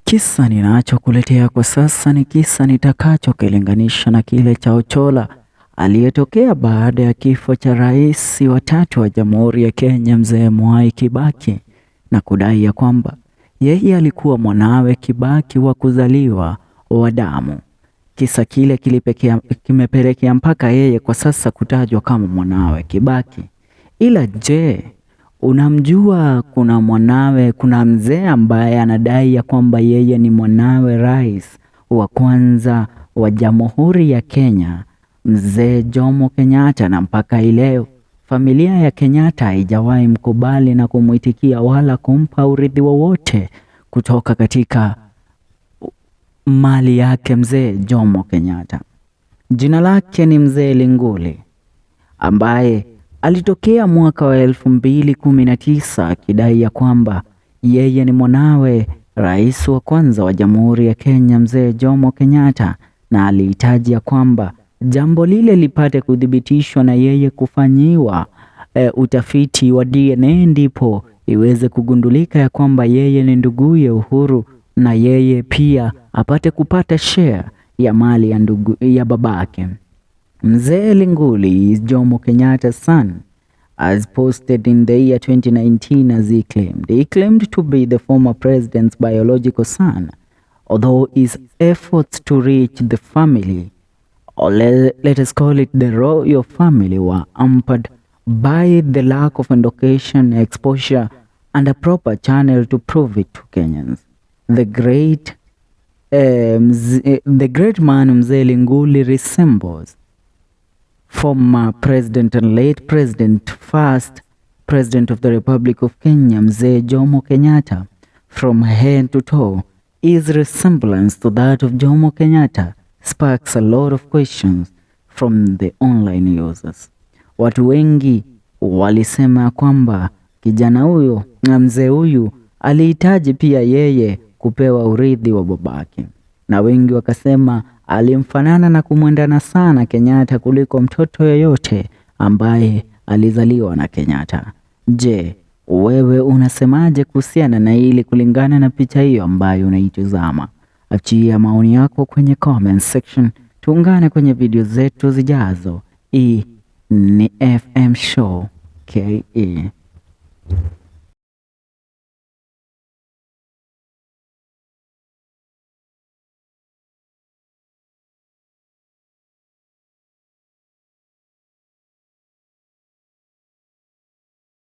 Kisa ninachokuletea kwa sasa ni kisa nitakachokilinganisha na kile cha Ocholla aliyetokea baada ya kifo cha rais wa tatu wa Jamhuri ya Kenya Mzee Mwai Kibaki, na kudai ya kwamba yeye alikuwa mwanawe Kibaki wa kuzaliwa wa damu. Kisa kile kimepelekea mpaka yeye kwa sasa kutajwa kama mwanawe Kibaki. Ila je, unamjua kuna mzee ambaye anadai ya kwamba yeye ni mwanawe rais wa kwanza wa Jamhuri ya Kenya, Mzee Jomo Kenyatta, na mpaka leo familia ya Kenyatta haijawahi mkubali na kumwitikia wala kumpa urithi wowote kutoka katika mali yake Mzee Jomo Kenyatta. Jina lake ni Mzee Linguli ambaye alitokea mwaka wa 2019 akidai ya kwamba yeye ni mwanawe rais wa kwanza wa Jamhuri ya Kenya Mzee Jomo Kenyatta, na alihitaji ya kwamba jambo lile lipate kuthibitishwa na yeye kufanyiwa utafiti wa DNA ndipo iweze kugundulika ya kwamba yeye ni nduguye Uhuru, na yeye pia apate kupata share ya mali ya ya babake. Mzee Linguli is Jomo Kenyatta's son, as posted in the year 2019 as he claimed. He claimed to be the former president's biological son, although his efforts to reach the family, or let us call it the royal family, were hampered by the lack of education, exposure, and a proper channel to prove it to Kenyans. The great man Mzee Linguli resembles former president and late president, first president of the Republic of Kenya, Mzee Jomo Kenyatta. From head to toe, his resemblance to that of Jomo Kenyatta sparks a lot of questions from the online users. Watu wengi walisema kwamba kijana huyo na mzee huyu alihitaji pia yeye kupewa urithi wa babake, na wengi wakasema alimfanana na kumwendana sana Kenyatta kuliko mtoto yoyote ambaye alizaliwa na Kenyatta. Je, wewe unasemaje kuhusiana na hili kulingana na picha hiyo ambayo unaitazama? Achia maoni yako kwenye comment section. Tuungane kwenye video zetu zijazo. Hii ni FM Show KE.